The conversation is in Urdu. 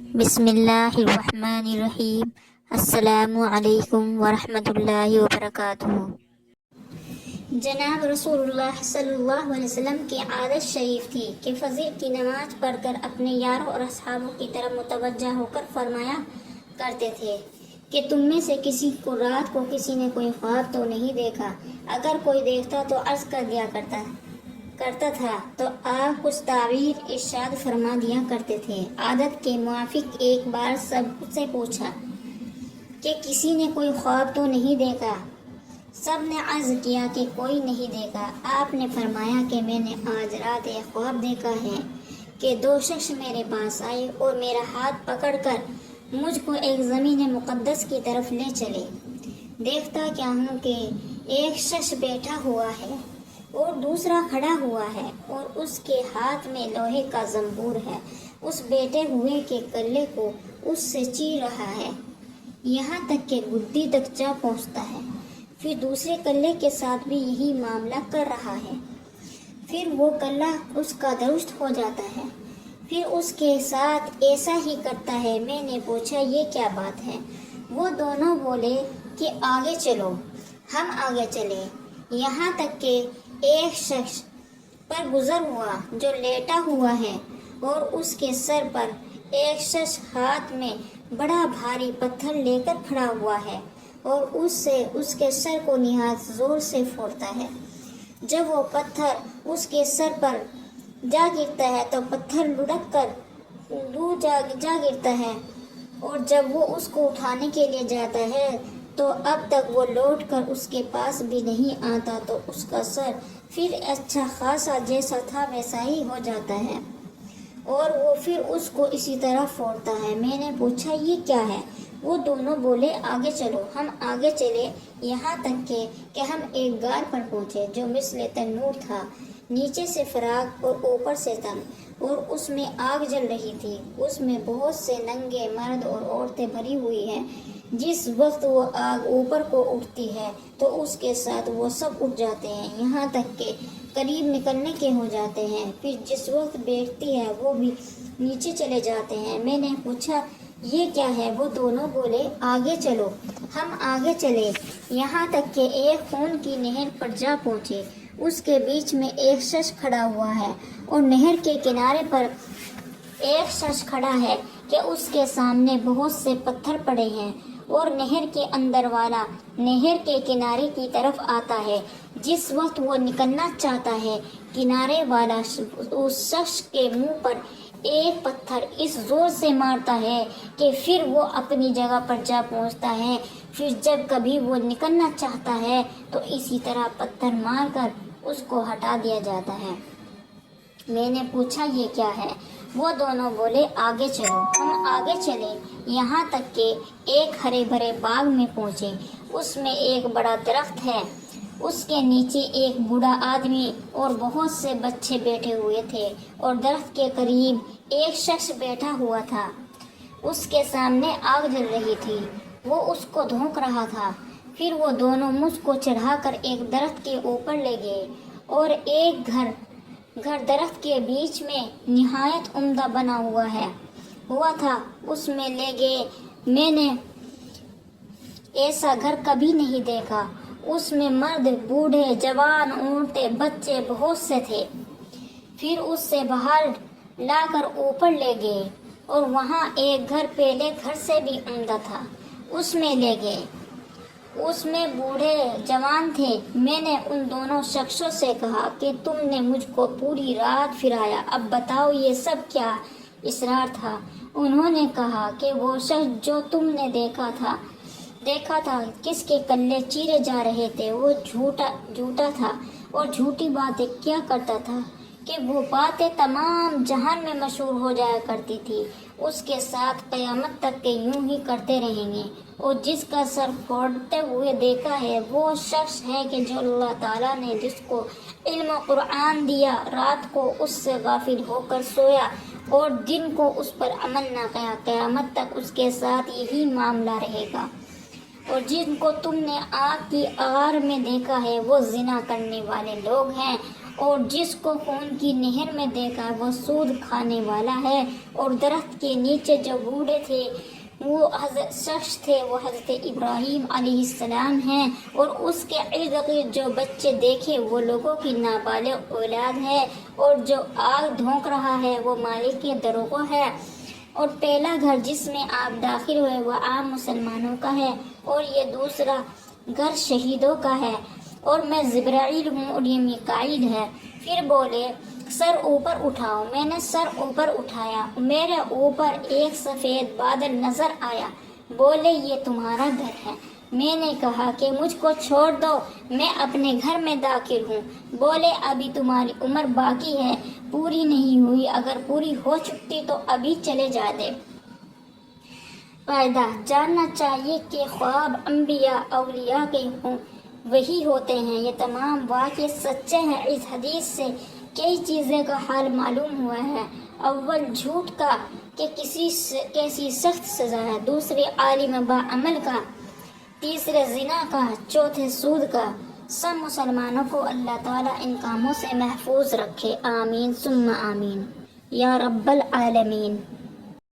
بسم اللہ الرحمن الرحیم۔ السلام علیکم ورحمۃ اللہ وبرکاتہ۔ جناب رسول اللہ صلی اللہ علیہ وسلم کی عادت شریف تھی کہ فجر کی نماز پڑھ کر اپنے یاروں اور اصحابوں کی طرف متوجہ ہو کر فرمایا کرتے تھے کہ تم میں سے کسی کو رات کو کسی نے کوئی خواب تو نہیں دیکھا؟ اگر کوئی دیکھتا تو عرض کر دیا کرتا تھا تو آپ کچھ تعبیر ارشاد فرما دیا کرتے تھے۔ عادت کے موافق ایک بار سب سے پوچھا کہ کسی نے کوئی خواب تو نہیں دیکھا؟ سب نے عرض کیا کہ کوئی نہیں دیکھا۔ آپ نے فرمایا کہ میں نے آج رات ایک خواب دیکھا ہے کہ دو شخص میرے پاس آئے اور میرا ہاتھ پکڑ کر مجھ کو ایک زمین مقدس کی طرف لے چلے۔ دیکھتا کیا ہوں کہ ایک شخص بیٹھا ہوا ہے اور دوسرا کھڑا ہوا ہے اور اس کے ہاتھ میں لوہے کا زنبور ہے۔ اس بیٹھے ہوئے کے کلے کو اس سے چیر رہا ہے یہاں تک کہ گدی تک جا پہنچتا ہے۔ پھر دوسرے کلے کے ساتھ بھی یہی معاملہ کر رہا ہے۔ پھر وہ کلہ اس کا درست ہو جاتا ہے، پھر اس کے ساتھ ایسا ہی کرتا ہے۔ میں نے پوچھا یہ کیا بات ہے؟ وہ دونوں بولے کہ آگے چلو۔ ہم آگے چلے، یہاں تک کہ ایک شخص پر گزر ہوا جو لیٹا ہوا ہے اور اس کے سر پر ایک شخص ہاتھ میں بڑا بھاری پتھر لے کر کھڑا ہوا ہے اور اس کے سر کو نہایت زور سے پھوڑتا ہے۔ جب وہ پتھر اس کے سر پر جا گرتا ہے تو پتھر لڑک کر دور جا گرتا ہے، اور جب وہ اس کو اٹھانے کے لیے جاتا ہے تو اب تک وہ لوٹ کر اس کے پاس بھی نہیں آتا تو اس کا سر پھر اچھا خاصا جیسا تھا ویسا ہی ہو جاتا ہے اور وہ پھر اس کو اسی طرح پھوڑتا ہے۔ میں نے پوچھا یہ کیا ہے؟ وہ دونوں بولے آگے چلو۔ ہم آگے چلے، یہاں تک کہ ہم ایک غار پر پہنچے جو مثل تنور تھا، نیچے سے فراق اور اوپر سے تنگ، اور اس میں آگ جل رہی تھی۔ اس میں بہت سے ننگے مرد اور عورتیں بھری ہوئی ہیں۔ جس وقت وہ آگ اوپر کو اٹھتی ہے تو اس کے ساتھ وہ سب اٹھ جاتے ہیں یہاں تک کہ قریب نکلنے کے ہو جاتے ہیں۔ پھر جس وقت بیٹھتی ہے وہ بھی نیچے چلے جاتے ہیں۔ میں نے پوچھا یہ کیا ہے؟ وہ دونوں بولے آگے چلو۔ ہم آگے چلے، یہاں تک کہ ایک خون کی نہر پر جا پہنچے۔ اس کے بیچ میں ایک شخص کھڑا ہوا ہے اور نہر کے کنارے پر ایک شخص کھڑا ہے کہ اس کے سامنے بہت سے پتھر پڑے ہیں، اور نہر کے اندر والا نہر کے کنارے کی طرف آتا ہے۔ جس وقت وہ نکلنا چاہتا ہے، کنارے والا اس شخص کے منہ پر ایک پتھر اس زور سے مارتا ہے کہ پھر وہ اپنی جگہ پر جا پہنچتا ہے۔ پھر جب کبھی وہ نکلنا چاہتا ہے تو اسی طرح پتھر مار کر اس کو ہٹا دیا جاتا ہے۔ میں نے پوچھا یہ کیا ہے؟ وہ دونوں بولے آگے چلو۔ ہم آگے چلے، یہاں تک کہ ایک ہرے بھرے باغ میں پہنچے۔ اس میں ایک بڑا درخت ہے، اس کے نیچے ایک بوڑھا آدمی اور بہت سے بچے بیٹھے ہوئے تھے، اور درخت کے قریب ایک شخص بیٹھا ہوا تھا۔ اس کے سامنے آگ جل رہی تھی، وہ اس کو دھونک رہا تھا۔ پھر وہ دونوں مجھ کو چڑھا کر ایک درخت کے اوپر لے گئے، اور ایک گھر درخت کے بیچ میں نہایت عمدہ بنا ہوا تھا، اس میں لے گئے۔ میں نے ایسا گھر کبھی نہیں دیکھا۔ اس میں مرد، بوڑھے، جوان، عورتیں، بچے بہت سے تھے۔ پھر اس سے باہر لا کر اوپر لے گئے، اور وہاں ایک گھر پہلے گھر سے بھی عمدہ تھا، اس میں لے گئے۔ اس میں بوڑھے جوان تھے۔ میں نے ان دونوں شخصوں سے کہا کہ تم نے مجھ کو پوری رات پھرایا، اب بتاؤ یہ سب کیا اسرار تھا؟ انہوں نے کہا کہ وہ شخص جو تم نے دیکھا تھا کس کے کلے چیرے جا رہے تھے، وہ جھوٹا تھا اور جھوٹی باتیں کیا کرتا تھا کہ وہ باتیں تمام جہان میں مشہور ہو جایا کرتی تھی۔ اس کے ساتھ قیامت تک کے یوں ہی کرتے رہیں گے، اور جس کا سر پھوڑتے ہوئے دیکھا ہے وہ شخص ہے کہ جو اللہ تعالیٰ نے جس کو علم قرآن دیا، رات کو اس سے غافل ہو کر سویا اور دن کو اس پر عمل نہ کیا، قیامت تک اس کے ساتھ یہی معاملہ رہے گا۔ اور جن کو تم نے آگ کی آگ میں دیکھا ہے وہ زنا کرنے والے لوگ ہیں، اور جس کو خون کی نہر میں دیکھا وہ سود کھانے والا ہے، اور درخت کے نیچے جو بوڑھے تھے وہ شخص تھے وہ حضرت ابراہیم علیہ السلام ہیں، اور اس کے ارد گرد جو بچے دیکھے وہ لوگوں کی نابالغ اولاد ہے، اور جو آگ دھونک رہا ہے وہ مالک کے دروغ ہے، اور پہلا گھر جس میں آپ داخل ہوئے وہ عام مسلمانوں کا ہے، اور یہ دوسرا گھر شہیدوں کا ہے، اور میں جبرائیل ہوں اور یہ میکائیل ہے۔ پھر بولے سر اوپر اٹھاؤ، میں نے سر اوپر اٹھایا، میرے اوپر ایک سفید بادل نظر آیا، بولے یہ تمہارا گھر ہے۔ میں نے کہا کہ مجھ کو چھوڑ دو، میں اپنے گھر میں داخل ہوں۔ بولے ابھی تمہاری عمر باقی ہے، پوری نہیں ہوئی، اگر پوری ہو چکتی تو ابھی چلے جاتے۔ فائدہ: جاننا چاہیے کہ خواب انبیاء اولیاء کے وہی ہوتے ہیں، یہ تمام واقعے سچے ہیں۔ اس حدیث سے کئی چیزیں کا حال معلوم ہوا ہے۔ اول، جھوٹ کا کہ کیسی سخت سزا ہے۔ دوسرے، عالم با عمل کا۔ تیسرے، زنا کا۔ چوتھے، سود کا۔ سب مسلمانوں کو اللہ تعالیٰ ان کاموں سے محفوظ رکھے، آمین ثم آمین یا رب العالمین۔